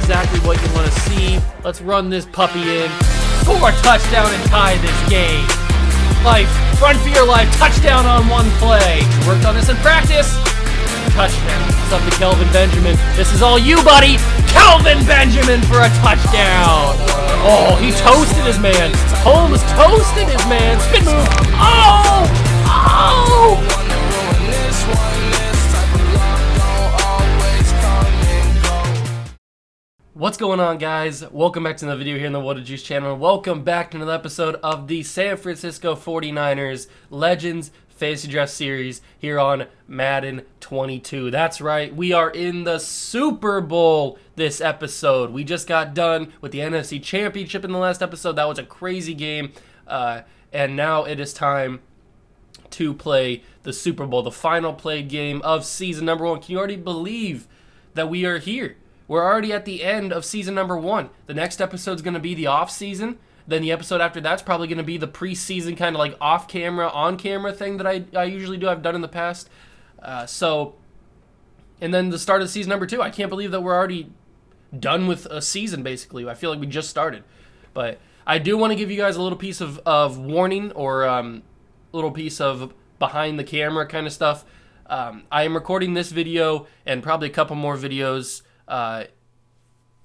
exactly what you want to see. Let's run this puppy in. Score a touchdown and tie this game. Life, run for your life, touchdown on one play. Worked on this in practice. Touchdown. It's up to Kelvin Benjamin. This is all you, buddy. Kelvin Benjamin for a touchdown. Oh, he toasted his man. Holmes toasted his man. Spin move. Oh! Oh! What's going on, guys? Welcome back to another video here in the What a Juice channel. Welcome back to another episode of the San Francisco 49ers Legends Fantasy Draft Series here on Madden 22. That's right, we are in the Super Bowl this episode. We just got done with the NFC Championship in the last episode. That was a crazy game. And now it is time to play the Super Bowl, the final played game of season number 1. Can you already believe that we are here? We're already at the end of season number 1. The next episode is going to be the off season. Then the episode after that's probably going to be the preseason kind of like off camera, on camera thing that I usually do. I've done in the past. And then the start of season number 2. I can't believe that we're already done with a season, basically. I feel like we just started. But I do want to give you guys a little piece of warning, or a little piece of behind the camera kind of stuff. I am recording this video and probably a couple more videos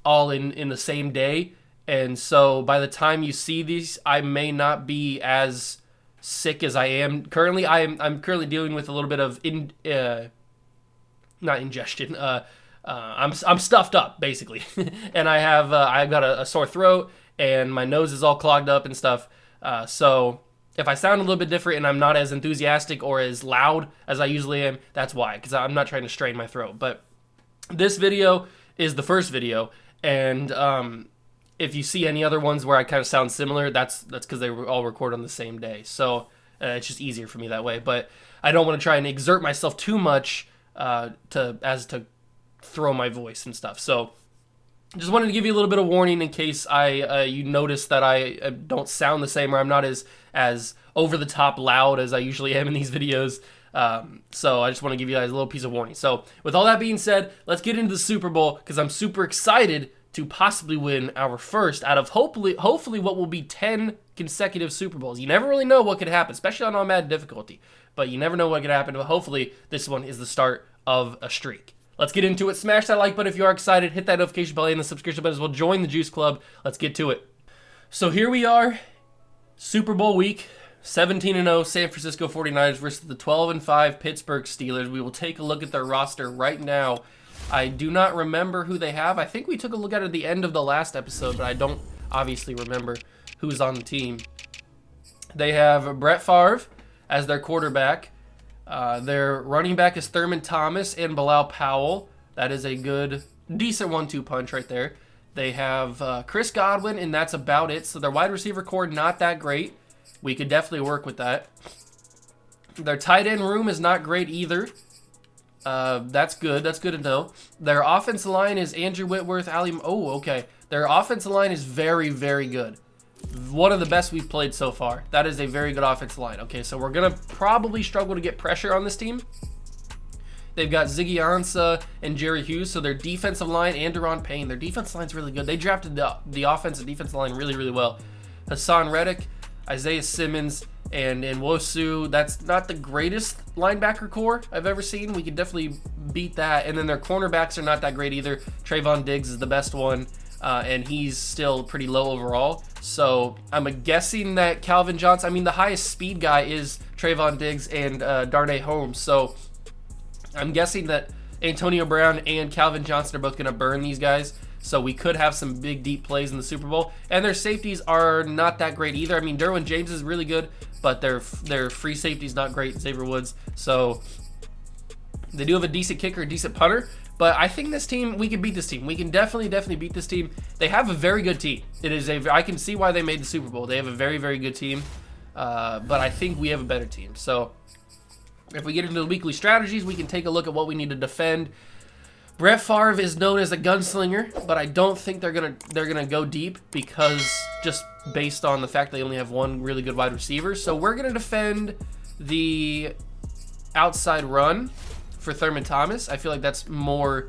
all in the same day. And so by the time you see these, I may not be as sick as I am currently. I'm currently dealing with a little bit of not ingestion. I'm stuffed up basically, and I've got a sore throat, and my nose is all clogged up and stuff. So if I sound a little bit different and I'm not as enthusiastic or as loud as I usually am, that's why, because I'm not trying to strain my throat. But this video is the first video, and if you see any other ones where I kind of sound similar, that's because they were all recorded on the same day. So it's just easier for me that way. But I don't want to try and exert myself too much to throw my voice and stuff. So just wanted to give you a little bit of warning in case you notice that I don't sound the same, or I'm not as over the top loud as I usually am in these videos. So I just want to give you guys a little piece of warning. So with all that being said, let's get into the Super Bowl, because I'm super excited to possibly win our first out of hopefully what will be 10 consecutive Super Bowls. You never really know what could happen, especially on Madden difficulty, but you never know what could happen. But hopefully this one is the start of a streak. Let's get into it. Smash that like button if you are excited. Hit that notification bell and the subscription button as well. Join the Juice Club. Let's get to it. So here we are, Super Bowl week. 17-0 San Francisco 49ers versus the 12-5 Pittsburgh Steelers. We will take a look at their roster right now. I do not remember who they have. I think we took a look at it at the end of the last episode, but I don't obviously remember who's on the team. They have Brett Favre as their quarterback. Their running back is Thurman Thomas and Bilal Powell. That is a good, decent 1-2 punch right there. They have Chris Godwin, and that's about it. So their wide receiver core, not that great. We could definitely work with that. Their tight end room is not great either. That's good. That's good to know. Their offensive line is Andrew Whitworth, okay. Their offensive line is very, very good. One of the best we've played so far. That is a very good offensive line. Okay, so we're going to probably struggle to get pressure on this team. They've got Ziggy Ansah and Jerry Hughes, so their defensive line, and Deron Payne. Their defensive line's really good. They drafted the offensive defensive line really, really well. Hassan Reddick, Isaiah Simmons, and Nwosu. That's not the greatest linebacker core I've ever seen. We could definitely beat that. And then their cornerbacks are not that great either. Trayvon Diggs is the best one, and he's still pretty low overall. So I'm guessing that Calvin Johnson, the highest speed guy is Trayvon Diggs and Darnay Holmes. So I'm guessing that Antonio Brown and Calvin Johnson are both going to burn these guys. So we could have some big, deep plays in the Super Bowl. And their safeties are not that great either. Derwin James is really good, but their free safety is not great, Xavier Woods. So they do have a decent kicker, a decent punter. But I think this team, we can beat this team. We can definitely beat this team. They have a very good team. I can see why they made the Super Bowl. They have a very, very good team. But I think we have a better team. So if we get into the weekly strategies, we can take a look at what we need to defend. Brett Favre is known as a gunslinger, but I don't think they're gonna go deep, because just based on the fact they only have one really good wide receiver. So we're gonna defend the outside run for Thurman Thomas. I feel like that's more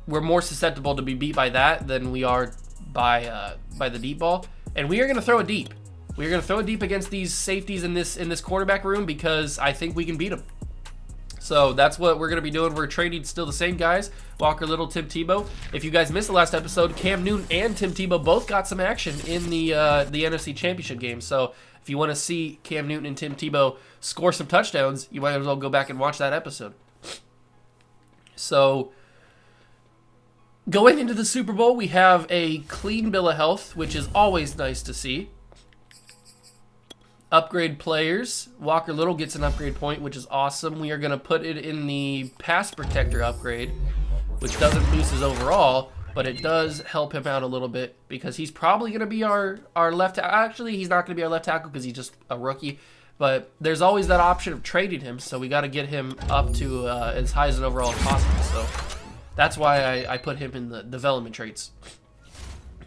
we're more susceptible to be beat by that than we are by the deep ball. And we are going to throw it deep. We're going to throw it deep against these safeties in this quarterback room because I think we can beat them. So that's what we're going to be doing. We're trading still the same guys, Walker Little, Tim Tebow. If you guys missed the last episode, Cam Newton and Tim Tebow both got some action in the NFC Championship game. So if you want to see Cam Newton and Tim Tebow score some touchdowns, you might as well go back and watch that episode. So going into the Super Bowl, we have a clean bill of health, which is always nice to see. Upgrade players. Walker Little gets an upgrade point, which is awesome. We are going to put it in the pass protector upgrade, which doesn't boost his overall, but it does help him out a little bit because he's probably going to be our left tackle. Actually, he's not going to be our left tackle because he's just a rookie, but there's always that option of trading him, so we got to get him up to as high as an overall as possible. So that's why I put him in the development traits,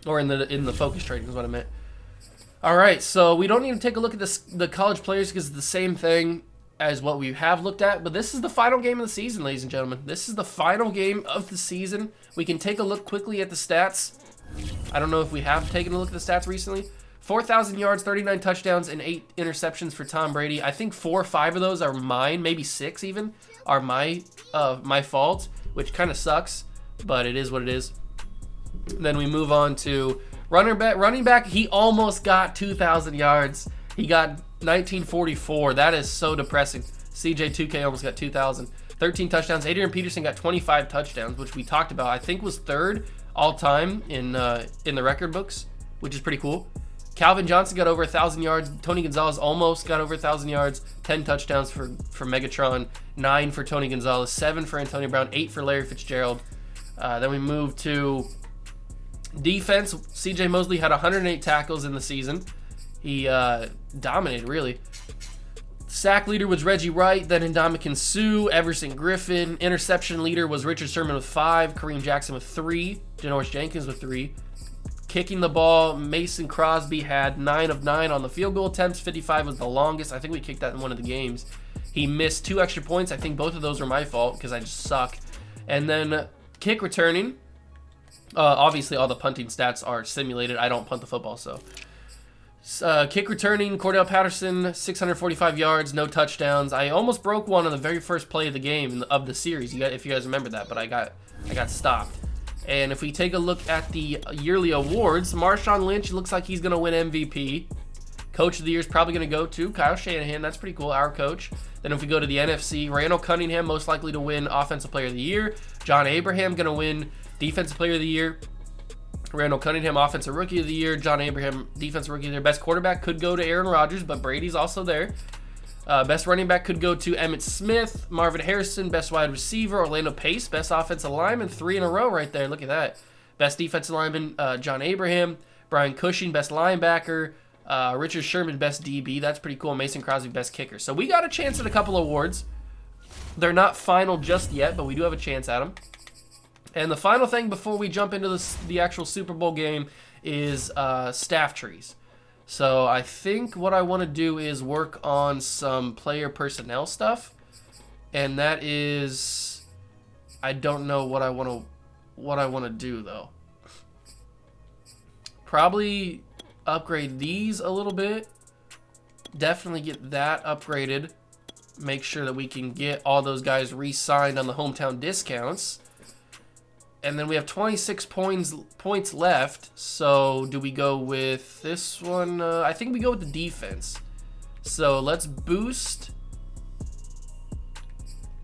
or in the focus trading is what I meant. All right, so we don't need to take a look at the college players because it's the same thing as what we have looked at. But this is the final game of the season, ladies and gentlemen. This is the final game of the season. We can take a look quickly at the stats. I don't know if we have taken a look at the stats recently. 4,000 yards, 39 touchdowns, and 8 interceptions for Tom Brady. I think 4 or 5 of those are mine, maybe 6 even, are my fault, which kind of sucks, but it is what it is. Then we move on to running back. He almost got 2,000 yards. He got 1944. That is so depressing. CJ2K almost got 2,000. 13 touchdowns. Adrian Peterson got 25 touchdowns, which we talked about. I think was 3rd all time in the record books, which is pretty cool. Calvin Johnson got over 1,000 yards. Tony Gonzalez almost got over 1,000 yards. 10 touchdowns for Megatron. 9 for Tony Gonzalez. 7 for Antonio Brown. 8 for Larry Fitzgerald. Then we move to defense. CJ Mosley had 108 tackles in the season. He dominated, really. Sack leader was Reggie Wright, then Ndamukong Suh, Everson Griffin. Interception leader was Richard Sherman with 5, Kareem Jackson with 3, Janoris Jenkins with 3. Kicking the ball, Mason Crosby had 9 of 9 on the field goal attempts. 55 was the longest. I think we kicked that in one of the games. He missed 2 extra points. I think both of those were my fault because I just suck. And then kick returning. Obviously, all the punting stats are simulated. I don't punt the football, so. Kick returning, Cordell Patterson, 645 yards, no touchdowns. I almost broke one on the very first play of the game of the series, if you guys remember that, but I got stopped. And if we take a look at the yearly awards, Marshawn Lynch looks like he's going to win MVP. Coach of the Year is probably going to go to Kyle Shanahan. That's pretty cool, our coach. Then if we go to the NFC, Randall Cunningham most likely to win Offensive Player of the Year. John Abraham going to win Defensive Player of the Year. Randall Cunningham, Offensive Rookie of the Year. John Abraham, Defensive Rookie of the Year. Best quarterback could go to Aaron Rodgers, but Brady's also there. Best running back could go to Emmitt Smith. Marvin Harrison, best wide receiver. Orlando Pace, best offensive lineman. 3 in a row right there. Look at that. Best defensive lineman, John Abraham. Brian Cushing, best linebacker. Richard Sherman, best DB. That's pretty cool. Mason Crosby, best kicker. So we got a chance at a couple awards. They're not final just yet, but we do have a chance at them. And the final thing before we jump into the actual Super Bowl game is staff trees. So I think what I want to do is work on some player personnel stuff. And that is, I don't know what I want to do though. Probably upgrade these a little bit. Definitely get that upgraded. Make sure that we can get all those guys re-signed on the hometown discounts. And then we have 26 points left. So do we go with this one? I think we go with the defense. So let's boost.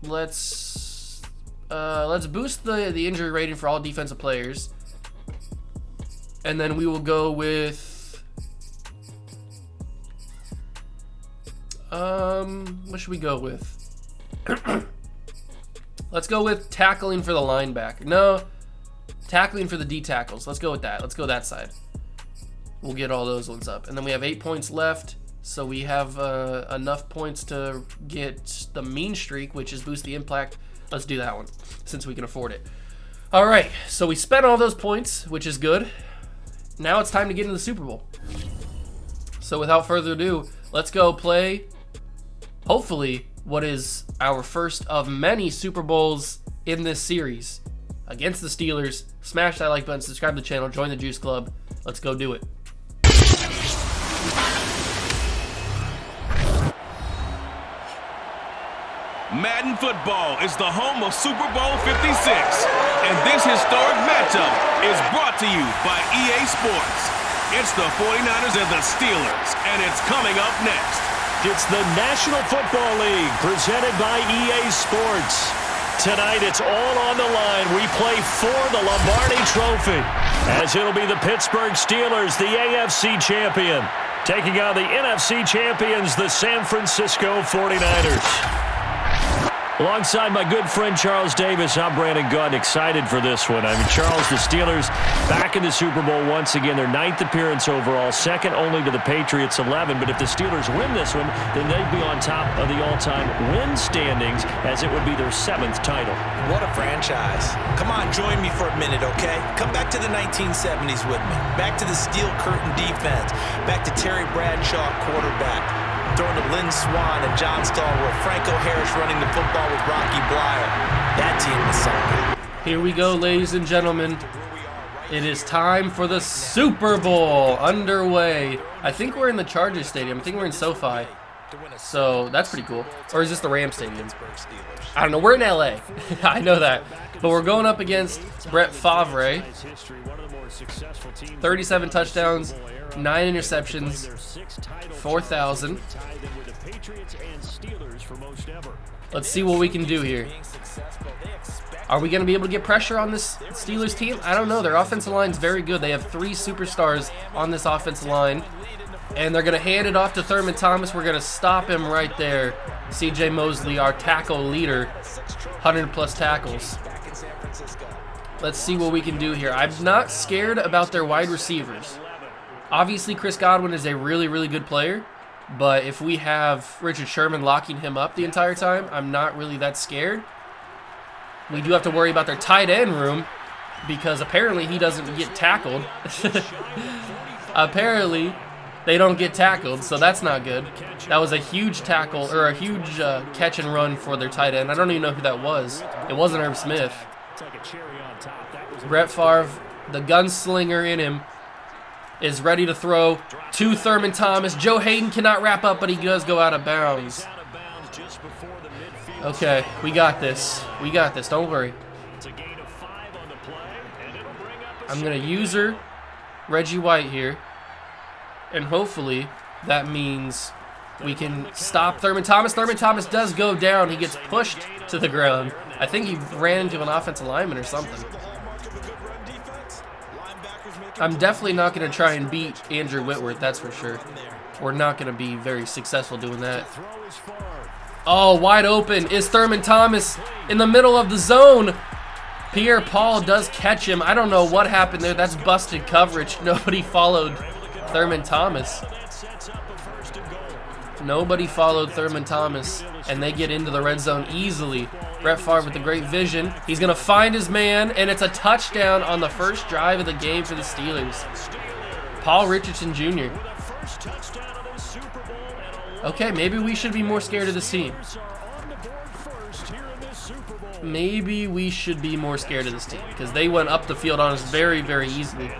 Let's boost the injury rating for all defensive players. And then we will go with what should we go with? Let's go with tackling for the linebacker. No, tackling for the D tackles. Let's go with that. Let's go that side. We'll get all those ones up. And then we have 8 points left. So we have enough points to get the mean streak, which is boost the impact. Let's do that one since we can afford it. All right. So we spent all those points, which is good. Now it's time to get into the Super Bowl. So without further ado, let's go play, hopefully, what is our first of many Super Bowls in this series. against the Steelers. Smash that like button, subscribe to the channel, join the Juice Club. Let's go do it. Madden football is the home of Super Bowl 56, and this historic matchup is brought to you by EA Sports. It's the 49ers and the Steelers, and it's coming up next. It's the National Football League presented by EA Sports. Tonight, it's all on the line. We play for the Lombardi Trophy, as it'll be the Pittsburgh Steelers, the AFC champion, taking on the NFC champions, the San Francisco 49ers. Alongside my good friend Charles Davis, I'm Brandon Gunn, excited for this one. I mean, Charles, the Steelers back in the Super Bowl once again. Their 9th appearance overall, second only to the Patriots' 11. But if the Steelers win this one, then they'd be on top of the all-time win standings, as it would be their 7th title. What a franchise. Come on, join me for a minute, okay? Come back to the 1970s with me. Back to the steel curtain defense. Back to Terry Bradshaw, quarterback. Throwing to Lynn Swann and John Stallworth. Franco Harris running the football with Rocky Blyer. That team was something. Here we go, ladies and gentlemen. It is time for the Super Bowl underway. I think we're in the Chargers Stadium. I think we're in SoFi. So that's pretty cool. Or is this the Rams Stadium? I don't know. We're in LA. I know that. But we're going up against Brett Favre. 37 touchdowns, 9 interceptions, 4,000. Let's see what we can do here. Are we going to be able to get pressure on this Steelers team? I don't know. Their offensive line is very good. They have 3 superstars on this offensive line. And they're going to hand it off to Thurman Thomas. We're going to stop him right there. C.J. Mosley, our tackle leader, 100-plus tackles. Let's see what we can do here. I'm not scared about their wide receivers. Obviously, Chris Godwin is a really, really good player. But if we have Richard Sherman locking him up the entire time, I'm not really that scared. We do have to worry about their tight end room, because apparently he doesn't get tackled. Apparently they don't get tackled, so that's not good. That was a huge tackle, or a huge catch and run for their tight end. I don't even know who that was. It wasn't Herb Smith. Brett Favre, the gunslinger in him, is ready to throw to Thurman Thomas. Joe Hayden cannot wrap up, but he does go out of bounds. Okay, we got this. We got this. Don't worry. I'm going to user Reggie White here. And hopefully that means we can stop Thurman Thomas. Thurman Thomas does go down. He gets pushed to the ground. I think he ran into an offensive lineman or something. I'm definitely not going to try and beat Andrew Whitworth, that's for sure. We're not going to be very successful doing that. Oh, wide open is Thurman Thomas in the middle of the zone. Pierre-Paul does catch him. I don't know what happened there. That's busted coverage. Nobody followed Thurman Thomas. Nobody followed Thurman Thomas, and they get into the red zone easily. Brett Favre with the great vision. He's going to find his man, and it's a touchdown on the first drive of the game for the Steelers. Paul Richardson Jr. Okay, maybe we should be more scared of this team. Maybe we should be more scared of this team, because they went up the field on us very, very easily.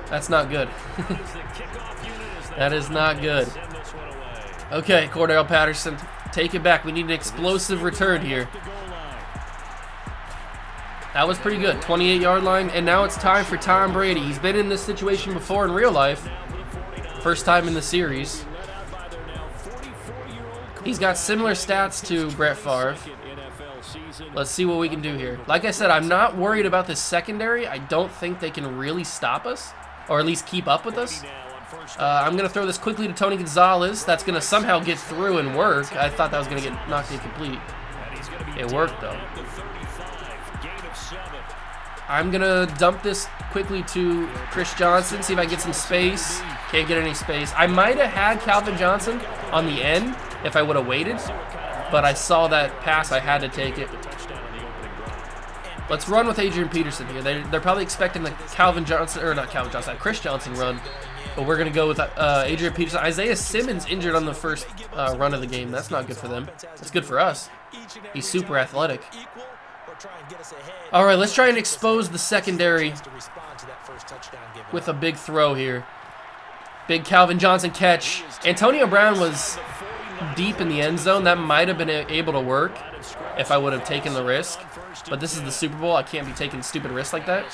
That's not good. That is not good. Okay, Cordell Patterson, take it back. We need an explosive return here. That was pretty good. 28-yard line, and now it's time for Tom Brady. He's been in this situation before in real life. First time in the series. He's got similar stats to Brett Favre. Let's see what we can do here. Like I said, I'm not worried about this secondary. I don't think they can really stop us, or at least keep up with us. I'm going to throw this quickly to Tony Gonzalez. That's going to somehow get through and work. I thought that was going to get knocked incomplete. It worked, though. I'm going to dump this quickly to Chris Johnson, see if I can get some space. Can't get any space. I might have had Calvin Johnson on the end if I would have waited, but I saw that pass. I had to take it. Let's run with Adrian Peterson here. They're probably expecting the Chris Johnson run, but we're going to go with Adrian Peterson. Isaiah Simmons injured on the first run of the game. That's not good for them. That's good for us. He's super athletic. All right, let's try and expose the secondary with a big throw here. Big Calvin Johnson catch. Antonio Brown was deep in the end zone. That might have been able to work if I would have taken the risk. But this is the Super Bowl. I can't be taking stupid risks like that.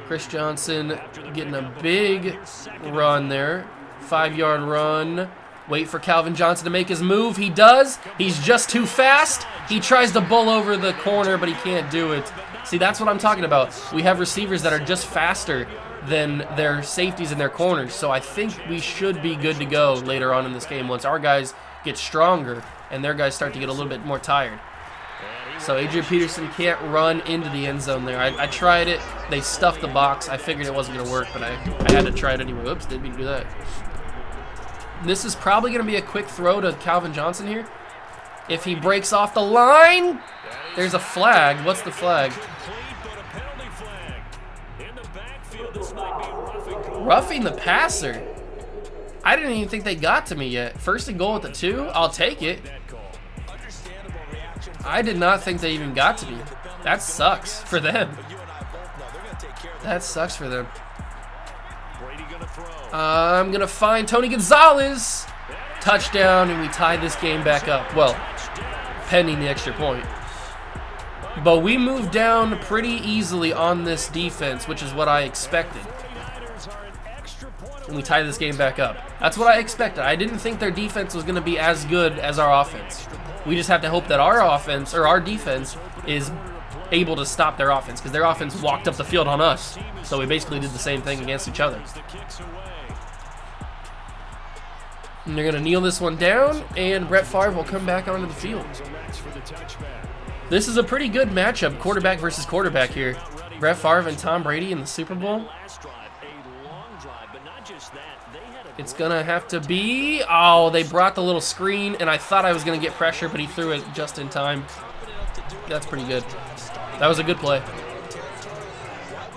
Chris Johnson getting a big run there. 5-yard run. Wait for Calvin Johnson to make his move. He does. He's just too fast. He tries to bull over the corner, but he can't do it. See, that's what I'm talking about. We have receivers that are just faster than their safeties and their corners. So I think we should be good to go later on in this game once our guys get stronger and their guys start to get a little bit more tired. So Adrian Peterson can't run into the end zone there. I tried it. They stuffed the box. I figured it wasn't going to work, but I had to try it anyway. Oops, didn't mean to do that. This is probably going to be a quick throw to Calvin Johnson here. If he breaks off the line, there's a flag. What's the flag? Roughing the passer. I didn't even think they got to me yet. First and goal at the 2. I'll take it. I did not think they even got to me. That sucks for them. That sucks for them. I'm going to find Tony Gonzalez. Touchdown, and we tie this game back up. Well, pending the extra point. But we moved down pretty easily on this defense, which is what I expected. And we tie this game back up. That's what I expected. I didn't think their defense was going to be as good as our offense. We just have to hope that our offense, or our defense, is able to stop their offense, because their offense walked up the field on us. So we basically did the same thing against each other. And they're going to kneel this one down, and Brett Favre will come back onto the field. This is a pretty good matchup, quarterback versus quarterback here. Brett Favre and Tom Brady in the Super Bowl. It's going to have to be... Oh, they brought the little screen, and I thought I was going to get pressure, but he threw it just in time. That's pretty good. That was a good play.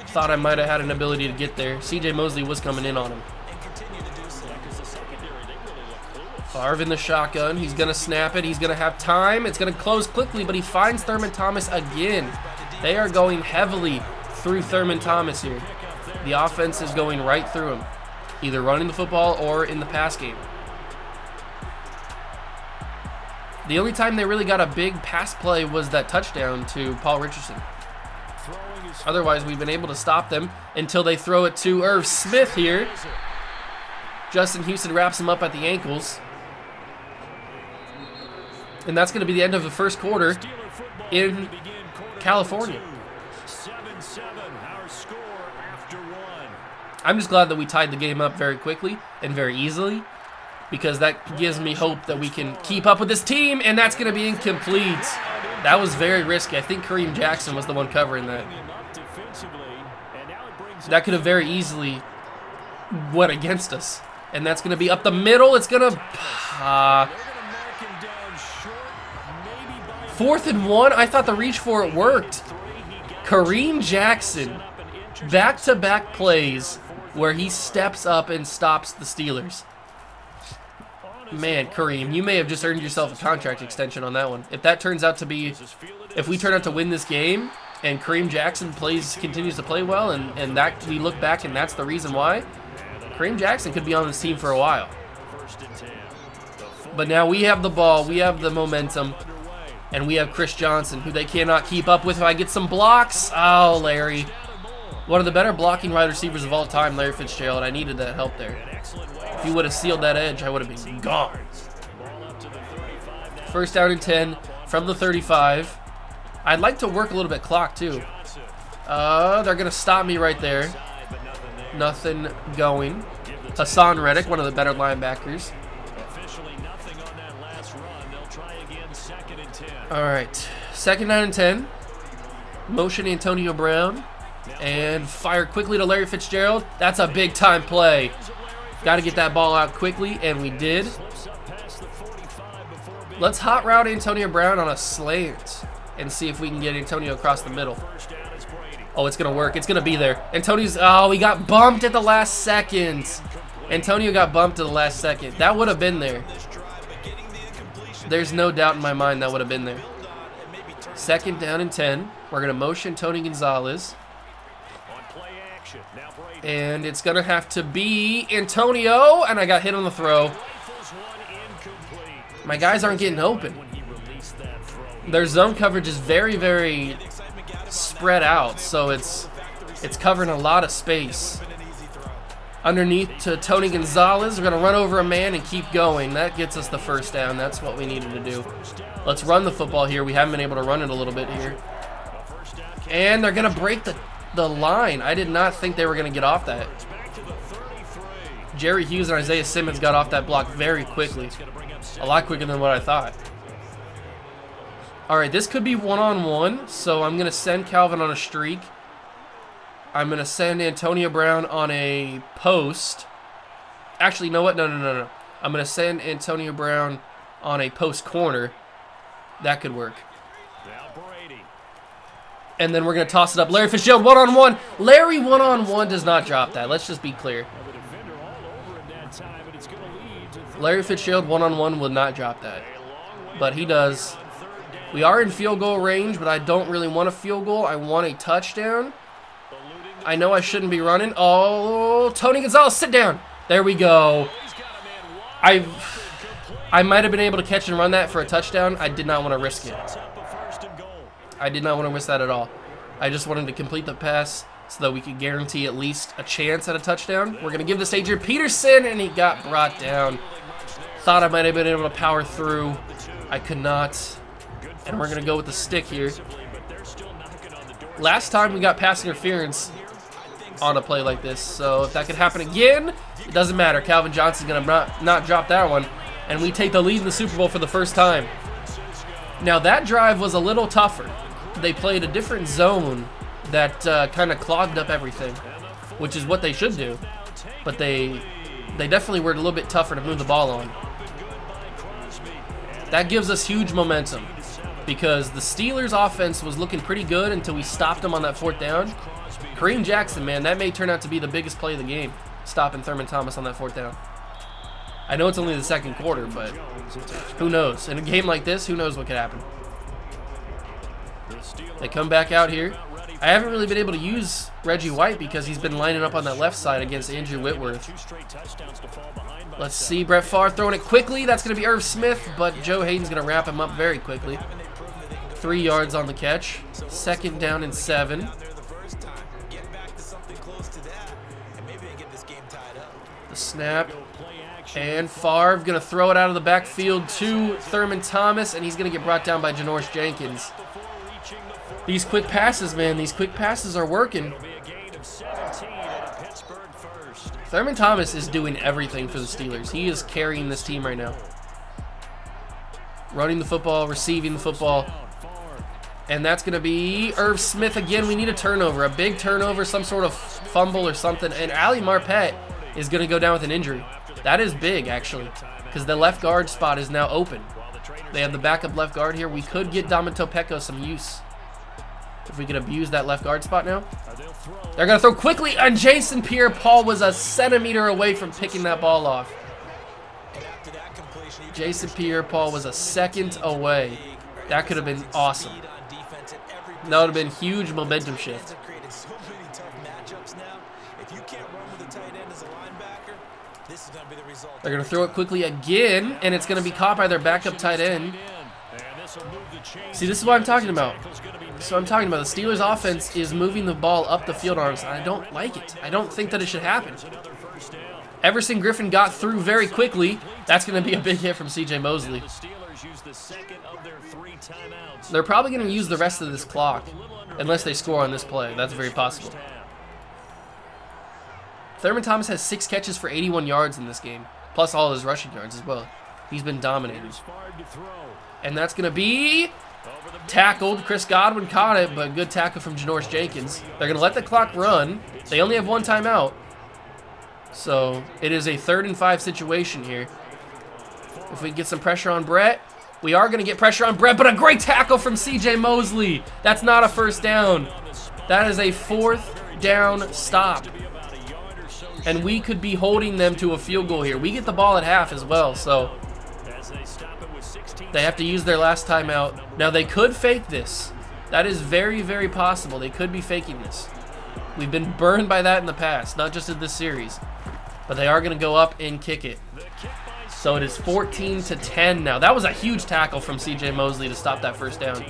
Thought I might have had an ability to get there. C.J. Mosley was coming in on him. Favre in the shotgun. He's going to snap it. He's going to have time. It's going to close quickly, but he finds Thurman Thomas again. They are going heavily through Thurman Thomas here. The offense is going right through him, either running the football or in the pass game. The only time they really got a big pass play was that touchdown to Paul Richardson. Otherwise, we've been able to stop them until they throw it to Irv Smith here. Justin Houston wraps him up at the ankles. And that's going to be the end of the first quarter in California. I'm just glad that we tied the game up very quickly and very easily, because that gives me hope that we can keep up with this team, and that's going to be incomplete. That was very risky. I think Kareem Jackson was the one covering that. That could have very easily went against us. And that's going to be up the middle. It's going to... 4th and 1. I thought the reach for it worked. Kareem Jackson. Back-to-back plays where he steps up and stops the Steelers. Man, Kareem, you may have just earned yourself a contract extension on that one. If that turns out to be... If we turn out to win this game and Kareem Jackson continues to play well, and that we look back and that's the reason why, Kareem Jackson could be on this team for a while. But now we have the ball, we have the momentum, and we have Chris Johnson, who they cannot keep up with. If I get some blocks, oh, Larry. One of the better blocking wide receivers of all time, Larry Fitzgerald. I needed that help there. If he would have sealed that edge, I would have been gone. 1st down and 10 from the 35. I'd like to work a little bit clock, too. They're going to stop me right there. Nothing going. Hassan Reddick, one of the better linebackers. All right, 2nd down and 10. Motion Antonio Brown. And fire quickly to Larry Fitzgerald. That's a big-time play. Got to get that ball out quickly, and we did. Let's hot route Antonio Brown on a slant and see if we can get Antonio across the middle. Oh, it's going to work. It's going to be there. Antonio's... Oh, he got bumped at the last second. Antonio got bumped at the last second. That would have been there. There's no doubt in my mind that would have been there. 2nd down and 10. We're going to motion Tony Gonzalez. And it's going to have to be Antonio. And I got hit on the throw. My guys aren't getting open. Their zone coverage is very, very spread out. So it's covering a lot of space. Underneath to Tony Gonzalez. We're going to run over a man and keep going. That gets us the 1st down. That's what we needed to do. Let's run the football here. We haven't been able to run it a little bit here. And they're going to break the line. I did not think they were going to get off that. Jerry Hughes and Isaiah Simmons got off that block very quickly. A lot quicker than what I thought. All right, this could be one-on-one, so I'm going to send Calvin on a streak. I'm going to send Antonio Brown on a post. Actually, you know what? No. I'm going to send Antonio Brown on a post corner. That could work. And then we're going to toss it up. Larry Fitzgerald, one-on-one. Larry, one-on-one does not drop that. Let's just be clear. Larry Fitzgerald, one-on-one will not drop that. But he does. We are in field goal range, but I don't really want a field goal. I want a touchdown. I know I shouldn't be running. Oh, Tony Gonzalez, sit down. There we go. I might have been able to catch and run that for a touchdown. I did not want to risk it. I did not want to risk that at all. I just wanted to complete the pass so that we could guarantee at least a chance at a touchdown. We're going to give this to Adrian Peterson, and he got brought down. Thought I might have been able to power through. I could not. And we're going to go with the stick here. Last time we got pass interference on a play like this, so if that could happen again, it doesn't matter. Calvin Johnson's going to not drop that one, and we take the lead in the Super Bowl for the first time. Now, that drive was a little tougher. They played a different zone that kind of clogged up everything, which is what they should do. But they definitely were a little bit tougher to move the ball on. That gives us huge momentum because the Steelers' offense was looking pretty good until we stopped them on that 4th down. Kareem Jackson, man, that may turn out to be the biggest play of the game, stopping Thurman Thomas on that 4th down. I know it's only the 2nd quarter, but who knows? In a game like this, who knows what could happen? They come back out here. I haven't really been able to use Reggie White because he's been lining up on that left side against Andrew Whitworth. Let's see, Brett Favre throwing it quickly. That's going to be Irv Smith, but Joe Hayden's going to wrap him up very quickly. 3 yards on the catch. 2nd down and 7. The snap. And Favre going to throw it out of the backfield to Thurman Thomas, and he's going to get brought down by Janoris Jenkins. These quick passes, man, these quick passes are working. Thurman Thomas is doing everything for the Steelers. He is carrying this team right now. Running the football, receiving the football. And that's going to be Irv Smith again. We need a turnover, a big turnover, some sort of fumble or something. And Ali Marpet is going to go down with an injury. That is big, actually, because the left guard spot is now open. They have the backup left guard here. We could get Domento Pecco some use if we could abuse that left guard spot now. They're going to throw quickly, and Jason Pierre-Paul was a centimeter away from picking that ball off. Jason Pierre-Paul was a second away. That could have been awesome. That would have been huge momentum shift. They're going to throw it quickly again, and it's going to be caught by their backup tight end. See, this is what I'm talking about. So I'm talking about the Steelers' offense is moving the ball up the field arms, and I don't like it. I don't think that it should happen. Everson Griffin got through very quickly. That's going to be a big hit from C.J. Mosley. They're probably going to use the rest of this clock, unless they score on this play. That's very possible. Thurman Thomas has 6 catches for 81 yards in this game, plus all his rushing yards as well. He's been dominating. And that's going to be tackled. Chris Godwin caught it, but good tackle from Janoris Jenkins. They're going to let the clock run. They only have 1 timeout. So it is a 3rd and 5 situation here. If we can get some pressure on Brett, we are going to get pressure on Brett, but a great tackle from C.J. Mosley. That's not a 1st down. That is a 4th down stop. And we could be holding them to a field goal here. We get the ball at half as well, so They have to use their last timeout. Now, they could fake this. That is very, very possible. They could be faking this. We've been burned by that in the past, not just in this series. But they are going to go up and kick it. So it is 14-10 now. That was a huge tackle from C.J. Mosley to stop that first down.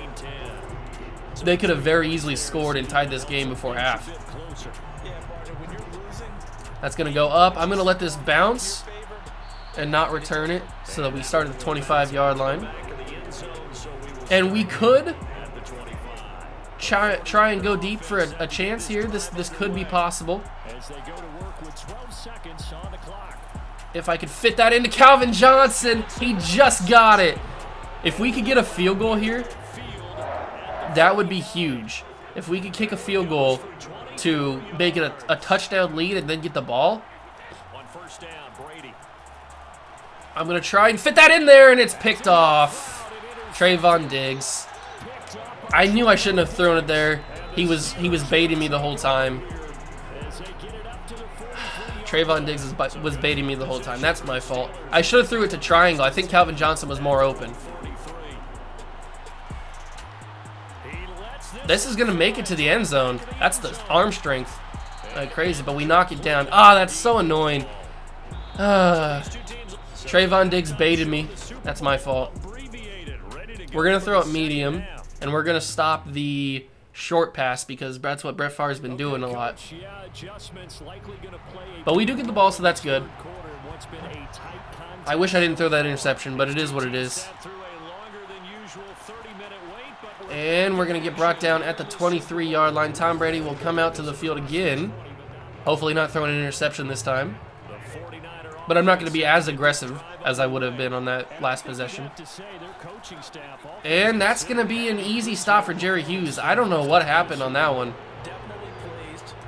They could have very easily scored and tied this game before half. That's going to go up. I'm going to let this bounce and not return it so that we start at the 25-yard line. And we could try and go deep for a chance here. This could be possible. If I could fit that into Calvin Johnson, he just got it. If we could get a field goal here, that would be huge. If we could kick a field goal to make it a touchdown lead and then get the ball. I'm going to try and fit that in there, and it's picked off. Trayvon Diggs. I knew I shouldn't have thrown it there. He was baiting me the whole time. Trayvon Diggs was baiting me the whole time. That's my fault. I should have threw it to triangle. I think Calvin Johnson was more open. This is going to make it to the end zone. That's the arm strength. Crazy, but we knock it down. Ah, that's so annoying. Trayvon Diggs baited me. That's my fault. We're going to throw it medium, and we're going to stop the short pass because that's what Brett Favre's been doing a lot. But we do get the ball, so that's good. I wish I didn't throw that interception, but it is what it is. And we're going to get brought down at the 23-yard line. Tom Brady will come out to the field again. Hopefully not throwing an interception this time. But I'm not going to be as aggressive as I would have been on that last possession. And that's going to be an easy stop for Jerry Hughes. I don't know what happened on that one.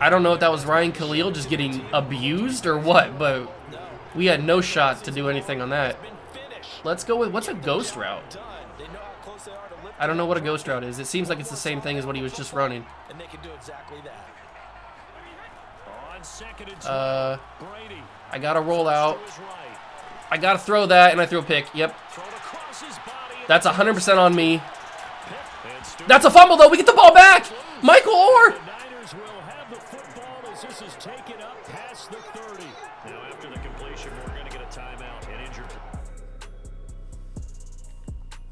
I don't know if that was Ryan Khalil just getting abused or what, but we had no shot to do anything on that. Let's go with, what's a ghost route? I don't know what a ghost route is. It seems like it's the same thing as what he was just running. I got to roll out. I got to throw that, and I threw a pick. Yep. That's 100% on me. That's a fumble, though. We get the ball back. Michael Orr.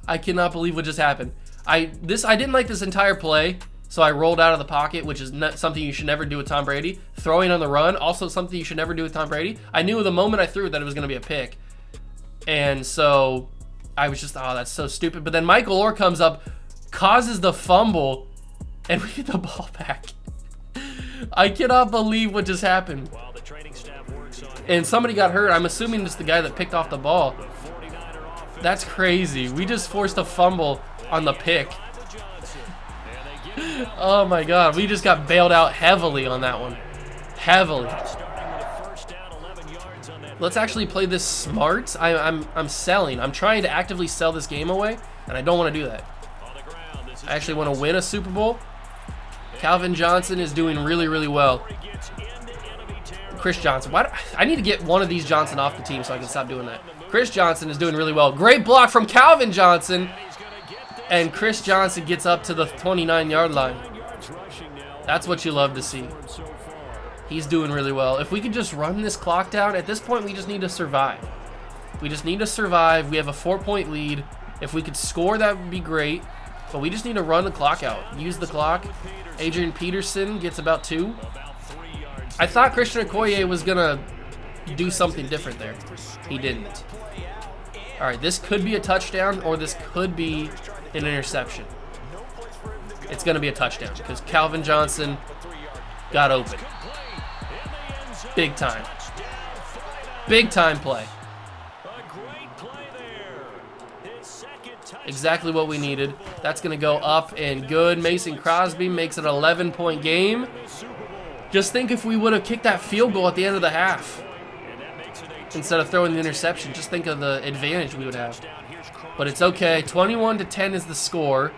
I cannot believe what just happened. I didn't like this entire play, so I rolled out of the pocket, which is not something you should never do with Tom Brady. Throwing on the run, also something you should never do with Tom Brady. I knew the moment I threw it that it was going to be a pick. And so I was just, oh, that's so stupid. But then Michael Orr comes up, causes the fumble, and we get the ball back. I cannot believe what just happened. And somebody got hurt. I'm assuming it's the guy that picked off the ball. That's crazy. We just forced a fumble on the pick. Oh my God, we just got bailed out heavily on that one. Heavily. Let's actually play this smart. I'm selling. I'm trying to actively sell this game away, and I don't want to do that. I actually want to win a Super Bowl. Calvin Johnson is doing really, really well. Chris Johnson. I need to get one of these Johnson off the team so I can stop doing that. Chris Johnson is doing really well. Great block from Calvin Johnson. And Chris Johnson gets up to the 29-yard line. That's what you love to see. He's doing really well. If we could just run this clock down, at this point we just need to survive. We just need to survive. We have a 4-point lead. If we could score, that would be great. But we just need to run the clock out. Use the clock. Adrian Peterson gets about 2. I thought Christian Okoye was going to do something different there. He didn't. All right, this could be a touchdown or this could be an interception. It's going to be a touchdown because Calvin Johnson got open. Big time. Big time play. Exactly what we needed. That's going to go up and good. Mason Crosby makes it an 11-point game. Just think if we would have kicked that field goal at the end of the half instead of throwing the interception. Just think of the advantage we would have. But it's okay. 21-10 is the score.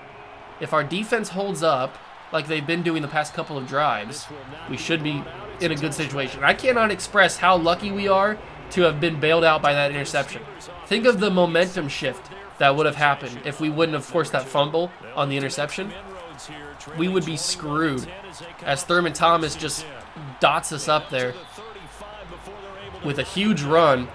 If our defense holds up like they've been doing the past couple of drives, we should be in a good situation. I cannot express how lucky we are to have been bailed out by that interception. Think of the momentum shift that would have happened if we wouldn't have forced that fumble on the interception. We would be screwed as Thurman Thomas just dots us up there with a huge run.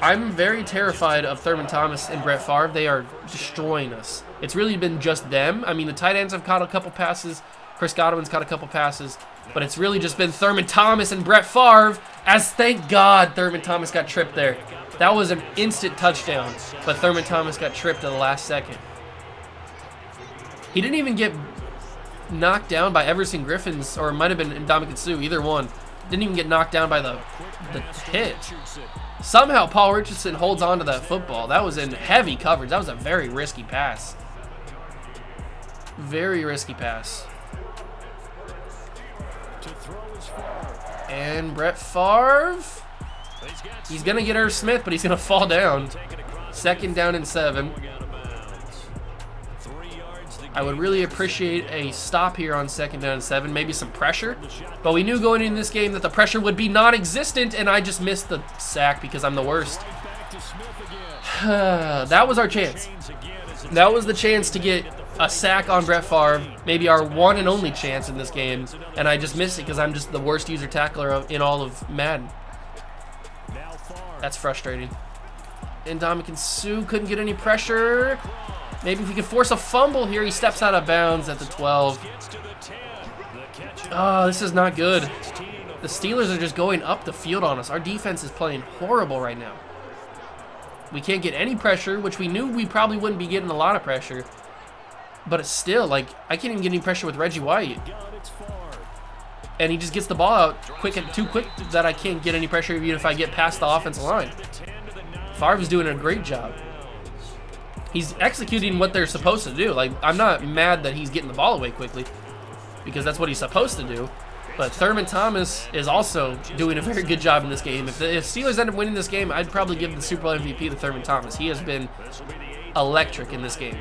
I'm very terrified of Thurman Thomas and Brett Favre. They are destroying us. It's really been just them. I mean, the tight ends have caught a couple passes. Chris Godwin's caught a couple passes. But it's really just been Thurman Thomas and Brett Favre, as thank God Thurman Thomas got tripped there. That was an instant touchdown, but Thurman Thomas got tripped at the last second. He didn't even get knocked down by Everson Griffins, or it might have been Ndamukong Suh, either one. Didn't even get knocked down by the hit. Somehow Paul Richardson holds on to that football. That was in heavy coverage. That was a very risky pass. Very risky pass. And Brett Favre, he's going to get Irv Smith, but he's going to fall down. 2nd down and 7. I would really appreciate a stop here on 2nd down and 7, maybe some pressure. But we knew going into this game that the pressure would be non-existent, and I just missed the sack because I'm the worst. That was our chance. That was the chance to get a sack on Brett Favre, maybe our one and only chance in this game, and I just missed it because I'm just the worst user tackler in all of Madden. That's frustrating. Ndamukong Suh couldn't get any pressure. Maybe if we can force a fumble here, he steps out of bounds at the 12. Oh, this is not good. The Steelers are just going up the field on us. Our defense is playing horrible right now. We can't get any pressure, which we knew we probably wouldn't be getting a lot of pressure. But it's still, like, I can't even get any pressure with Reggie White. And he just gets the ball out too quick that I can't get any pressure even if I get past the offensive line. Favre's doing a great job. He's executing what they're supposed to do. Like, I'm not mad that he's getting the ball away quickly because that's what he's supposed to do. But Thurman Thomas is also doing a very good job in this game. If Steelers end up winning this game, I'd probably give the Super Bowl MVP to Thurman Thomas. He has been electric in this game.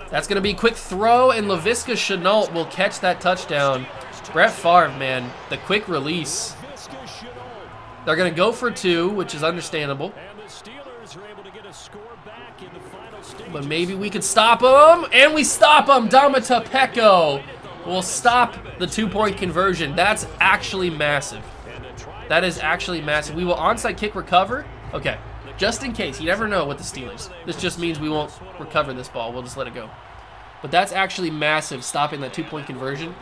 That's going to be a quick throw, and Laviska Shenault will catch that touchdown. Brett Favre, man, the quick release. They're going to go for 2, which is understandable. But maybe we could stop them, and we stop them. Domata Peko will stop the 2-point conversion. That's actually massive. That is actually massive. We will onside kick recover. Okay, just in case. You never know with the Steelers. This just means we won't recover this ball. We'll just let it go. But that's actually massive, stopping that 2-point conversion.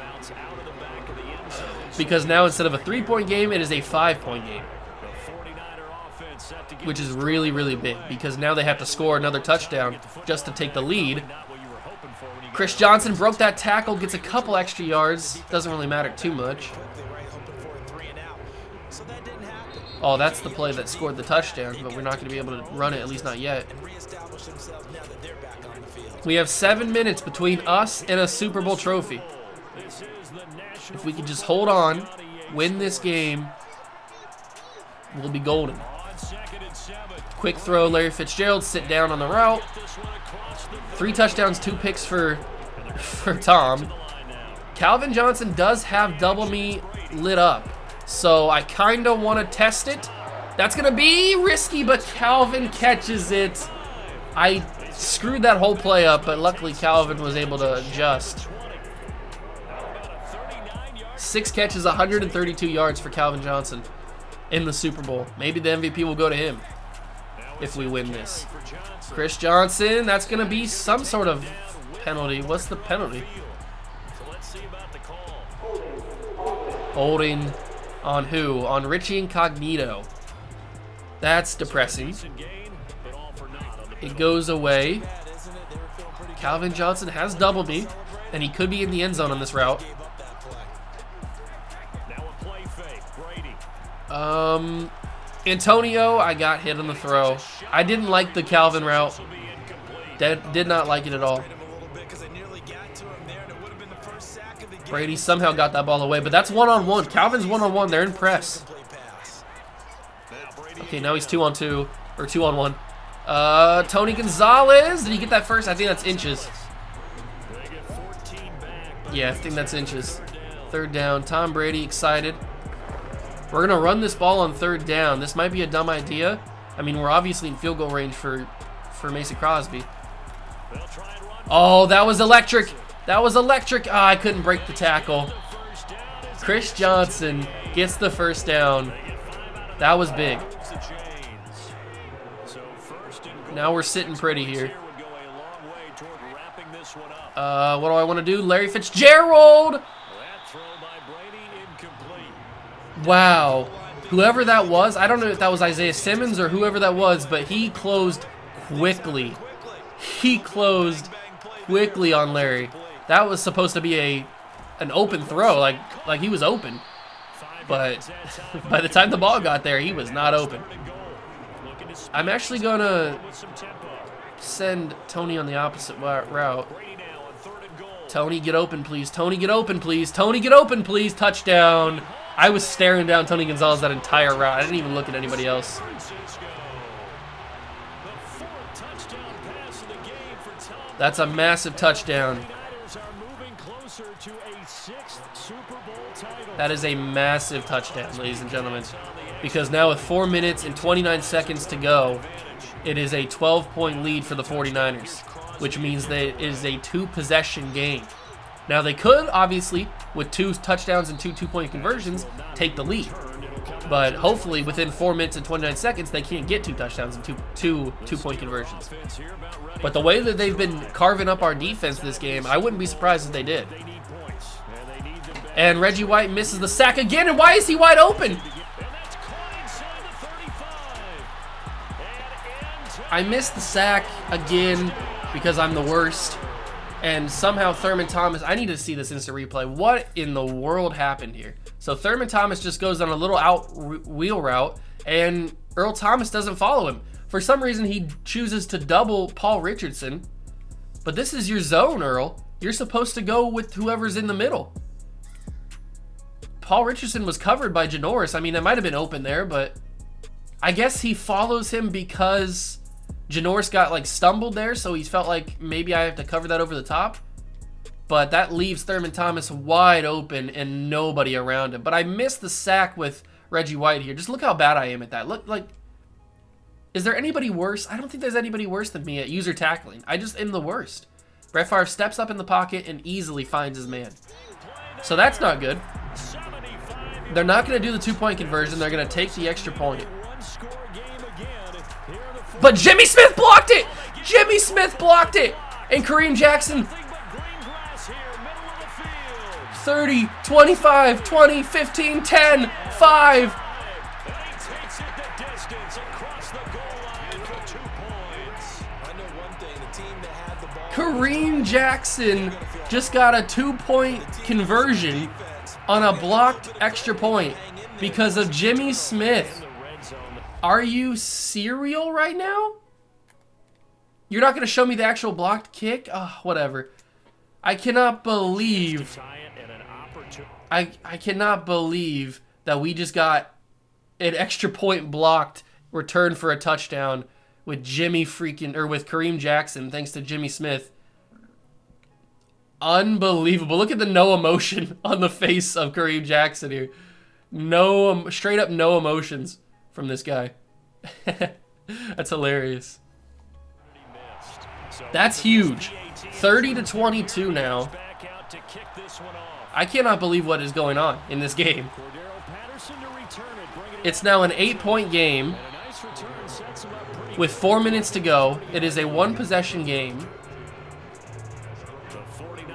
Because now instead of a 3-point game, it is a 5-point game. Which is really, really big because now they have to score another touchdown just to take the lead. Chris Johnson broke that tackle, gets a couple extra yards. Doesn't really matter too much. Oh, that's the play that scored the touchdown, but we're not going to be able to run it, at least not yet. We have 7 minutes between us and a Super Bowl trophy. If we could just hold on, win this game, we'll be golden. Quick throw, Larry Fitzgerald, sit down on the route. 3 touchdowns, 2 picks for Tom. Calvin Johnson does have double me lit up, so I kind of want to test it. That's going to be risky, but Calvin catches it. I screwed that whole play up, but luckily Calvin was able to adjust. 6 catches, 132 yards for Calvin Johnson in the Super Bowl. Maybe the MVP will go to him if we win this. Chris Johnson, that's going to be some sort of penalty. What's the penalty? Holding on who? On Richie Incognito. That's depressing. It goes away. Calvin Johnson has double me, and he could be in the end zone on this route. Antonio, I got hit on the throw. I didn't like the Calvin route. Did not like it at all. Brady somehow got that ball away, but that's one-on-one. Calvin's one-on-one. They're in press. Okay, now he's 2-on-2, or 2-on-1. Tony Gonzalez, did he get that first? I think that's inches. Yeah, I think that's inches. 3rd down. Tom Brady excited. We're going to run this ball on 3rd down. This might be a dumb idea, I mean, we're obviously in field goal range for Mason Crosby. Oh, that was electric. That was electric. Ah, I couldn't break the tackle. Chris Johnson gets the first down. That was big. Now we're sitting pretty here. What do I want to do? Larry Fitzgerald. Wow. Whoever that was, I don't know if that was Isaiah Simmons or whoever that was, but he closed quickly. He closed quickly on Larry. That was supposed to be an open throw, like he was open. But by the time the ball got there, he was not open. I'm actually gonna send Tony on the opposite route. Tony, get open, please. Tony, get open, please. Tony, get open, please. Touchdown. I was staring down Tony Gonzalez that entire route. I didn't even look at anybody else. That's a massive touchdown. That is a massive touchdown, ladies and gentlemen. Because now with 4 minutes and 29 seconds to go, it is a 12-point lead for the 49ers, which means that it is a 2-possession game. Now they could, obviously, with 2 touchdowns and 2 two-point conversions, take the lead. But hopefully within 4 minutes and 29 seconds, they can't get 2 touchdowns and two two-point conversions. But the way that they've been carving up our defense this game, I wouldn't be surprised if they did. And Reggie White misses the sack again, and why is he wide open? I missed the sack again because I'm the worst. And somehow Thurman Thomas, I need to see this instant replay. What in the world happened here? So Thurman Thomas just goes on a little out wheel route, and Earl Thomas doesn't follow him. For some reason, he chooses to double Paul Richardson. But this is your zone, Earl. You're supposed to go with whoever's in the middle. Paul Richardson was covered by Janoris. I mean, that might have been open there, but I guess he follows him because Janoris got like stumbled there, so he felt like maybe I have to cover that over the top. But that leaves Thurman Thomas wide open and nobody around him. But I missed the sack with Reggie White here. Just look how bad I am at that. Look, like, is there anybody worse? I don't think there's anybody worse than me at user tackling. I just am the worst. Brett Favre steps up in the pocket and easily finds his man. So that's not good. They're not going to do the 2-point conversion. They're going to take the extra point. But Jimmy Smith blocked it! Jimmy Smith blocked it! And Kareem Jackson, 30, 25, 20, 15, 10, 5. Kareem Jackson just got a 2-point conversion on a blocked extra point because of Jimmy Smith. Are you serial right now? You're not going to show me the actual blocked kick? Oh, whatever. I cannot believe... I cannot believe that we just got an extra point blocked, return for a touchdown with with Kareem Jackson, thanks to Jimmy Smith. Unbelievable. Look at the no emotion on the face of Kareem Jackson here. No, straight up no emotions from this guy. That's hilarious. That's huge. 30-22 now. I cannot believe what is going on in this game. It's now an 8-point game with 4 minutes to go. It is a 1-possession game.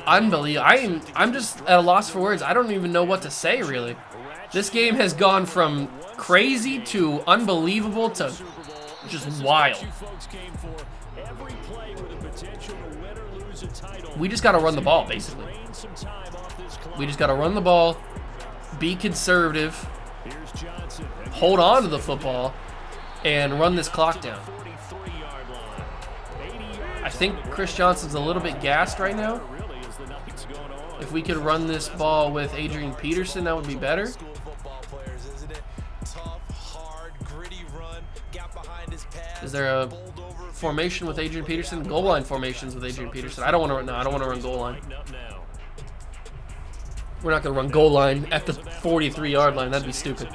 Unbelievable. I'm just at a loss for words. I don't even know what to say, really. This game has gone from crazy to unbelievable to just wild. We just got to run the ball, basically. We just got to run the ball, be conservative, hold on to the football, and run this clock down. I think Chris Johnson's a little bit gassed right now. If we could run this ball with Adrian Peterson, that would be better. Is there a formation with Adrian Peterson? Goal line formations with Adrian Peterson. I don't want to run. No, I don't want to run goal line. We're not going to run goal line at the 43-yard line. That'd be stupid.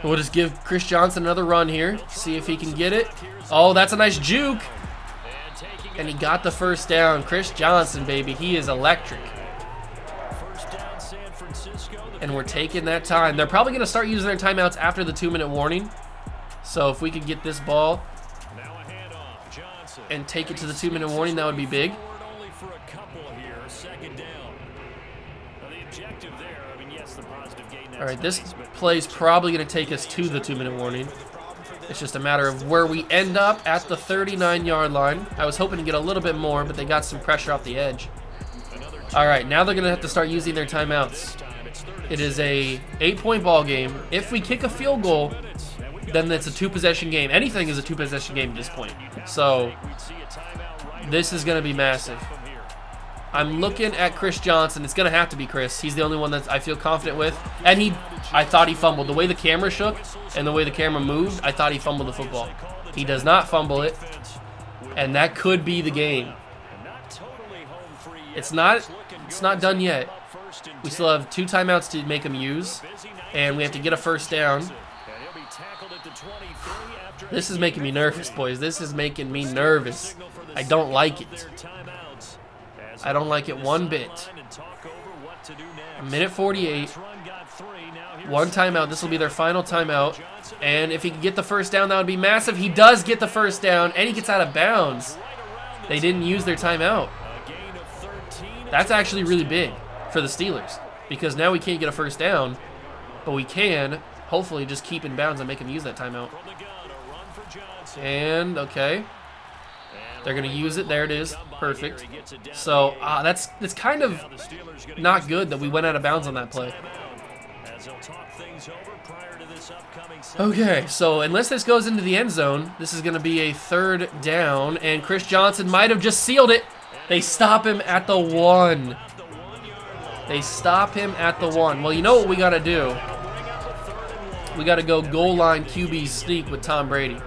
We'll just give Chris Johnson another run here. See if he can get it. Oh, that's a nice juke. And he got the first down. Chris Johnson, baby. He is electric. And we're taking that time. They're probably going to start using their timeouts after the 2-minute warning. So if we could get this ball and take it to the 2-minute warning, that would be big. All right, this play's probably going to take us to the 2-minute warning. It's just a matter of where we end up at the 39-yard line. I was hoping to get a little bit more, but they got some pressure off the edge. All right, now they're going to have to start using their timeouts. It is a 8-point ball game. If we kick a field goal, then it's a 2-possession game. Anything is a 2-possession game at this point. So this is going to be massive. I'm looking at Chris Johnson. It's going to have to be Chris. He's the only one that I feel confident with. And I thought he fumbled. The way the camera shook and the way the camera moved, I thought he fumbled the football. He does not fumble it. And that could be the game. It's not done yet. We still have 2 timeouts to make him use. And we have to get a first down. This is making me nervous, boys. This is making me nervous. I don't like it. I don't like it one bit. A minute 48. 1 timeout. This will be their final timeout. And if he can get the first down, that would be massive. He does get the first down, and he gets out of bounds. They didn't use their timeout. That's actually really big for the Steelers, because now we can't get a first down, but we can hopefully just keep in bounds and make him use that timeout. And, okay. They're going to use it. There it is. Perfect. So, that's kind of not good that we went out of bounds on that play. Okay, so unless this goes into the end zone, this is going to be a 3rd down, and Chris Johnson might have just sealed it. They stop him at the 1. They stop him at the 1. Well, you know what we got to do? We got to go goal line QB sneak with Tom Brady.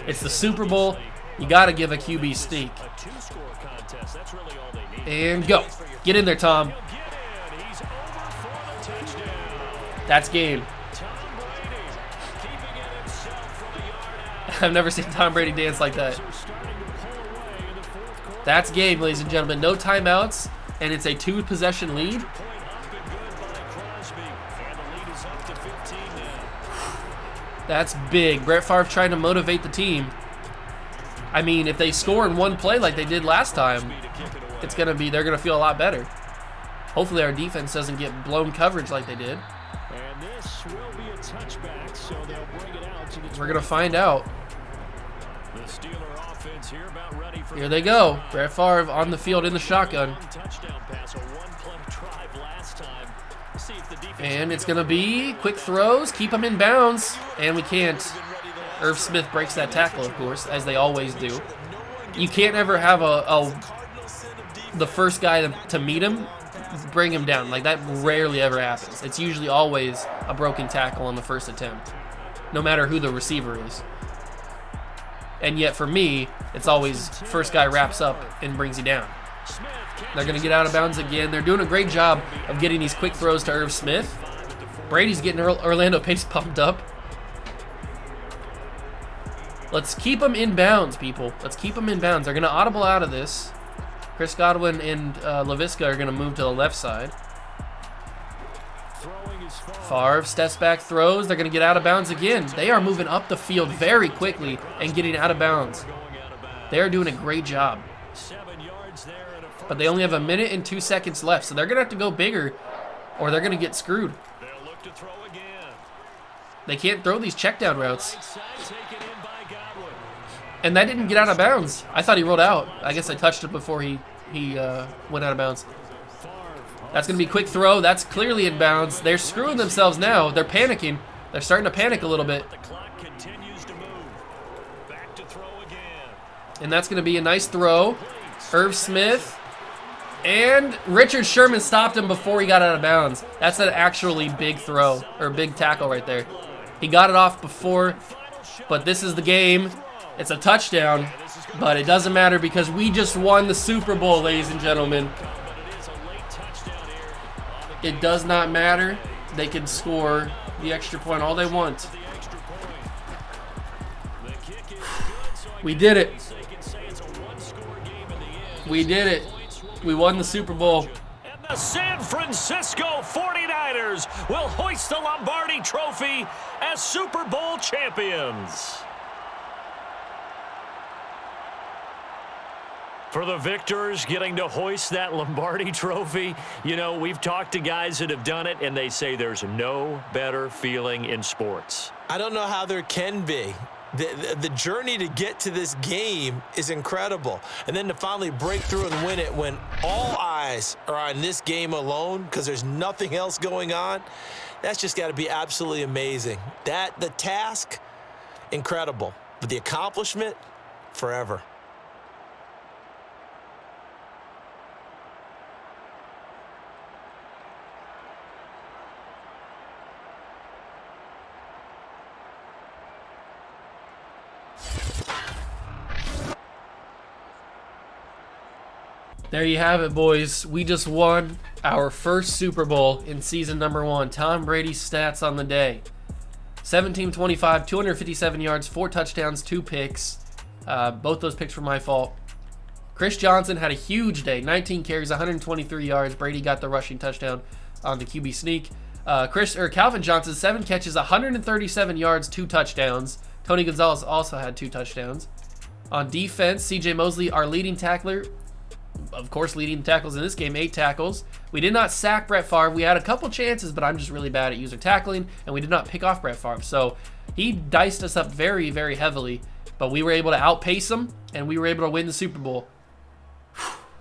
It's the Super Bowl. You got to give a QB sneak. And go. Get in there, Tom. That's game. I've never seen Tom Brady dance like that. That's game, ladies and gentlemen. No timeouts, and it's a 2-possession lead. That's big. Brett Favre trying to motivate the team. I mean, if they score in 1 play like they did last time, they're gonna feel a lot better. Hopefully our defense doesn't get blown coverage like they did. And this will be a touchback, so they'll bring it out to the We're gonna find out. The Steeler offense here about ready for Here they go. Brett Favre on the field in the shotgun. touchdown pass, a 1-play drive last time. See if the defense And it's gonna be quick throws, keep them in bounds, and we can't. Irv Smith breaks that tackle, of course, as they always do. You can't ever have the first guy to meet him bring him down. Like, that rarely ever happens. It's usually always a broken tackle on the first attempt, no matter who the receiver is. And yet, for me, it's always first guy wraps up and brings you down. They're going to get out of bounds again. They're doing a great job of getting these quick throws to Irv Smith. Brady's getting Orlando Pace pumped up. Let's keep them in bounds, people. Let's keep them in bounds. They're going to audible out of this. Chris Godwin and LaVisca are going to move to the left side. Favre steps back, throws. They're going to get out of bounds again. They are moving up the field very quickly and getting out of bounds. They are doing a great job. But they only have 1 minute and 2 seconds left, so they're going to have to go bigger or they're going to get screwed. They can't throw these check down routes. And that didn't get out of bounds. I thought he rolled out. I guess I touched it before he went out of bounds. That's going to be a quick throw. That's clearly in bounds. They're screwing themselves now. They're panicking. They're starting to panic a little bit. And that's going to be a nice throw. Irv Smith. And Richard Sherman stopped him before he got out of bounds. That's an actually big throw, or big tackle right there. He got it off before, but this is the game. It's a touchdown, but it doesn't matter because we just won the Super Bowl, ladies and gentlemen. It does not matter. They can score the extra point all they want. We did it. We did it. We won the Super Bowl. And the San Francisco 49ers will hoist the Lombardi Trophy as Super Bowl champions. For the victors getting to hoist that Lombardi Trophy, you know, we've talked to guys that have done it, and they say there's no better feeling in sports. I don't know how there can be. The journey to get to this game is incredible. And then to finally break through and win it when all eyes are on this game alone because there's nothing else going on, that's just got to be absolutely amazing. The task, incredible. But the accomplishment, forever. There you have it, boys. We just won our first Super Bowl in season number 1. Tom Brady's stats on the day. 17-25, 257 yards, 4 touchdowns, 2 picks. Both those picks were my fault. Chris Johnson had a huge day. 19 carries, 123 yards. Brady got the rushing touchdown on the QB sneak. Calvin Johnson, 7 catches, 137 yards, 2 touchdowns. Tony Gonzalez also had 2 touchdowns. On defense, CJ Mosley, our leading tackler, of course, leading tackles in this game, 8 tackles. We did not sack Brett Favre. We had a couple chances, but I'm just really bad at user tackling, and we did not pick off Brett Favre. So he diced us up very, very heavily, but we were able to outpace him, and we were able to win the Super Bowl.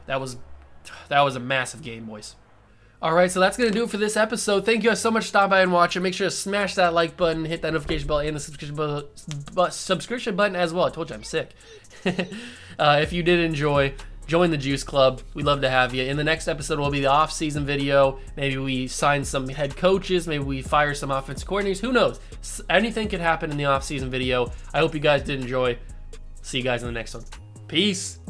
That was a massive game, boys. All right, so that's going to do it for this episode. Thank you guys so much for stopping by and watching. Make sure to smash that like button, hit that notification bell, and the subscription button as well. I told you I'm sick. If you did enjoy, join the Juice Club. We'd love to have you. In the next episode will be the off-season video. Maybe we sign some head coaches. Maybe we fire some offensive coordinators. Who knows? Anything could happen in the off-season video. I hope you guys did enjoy. See you guys in the next one. Peace.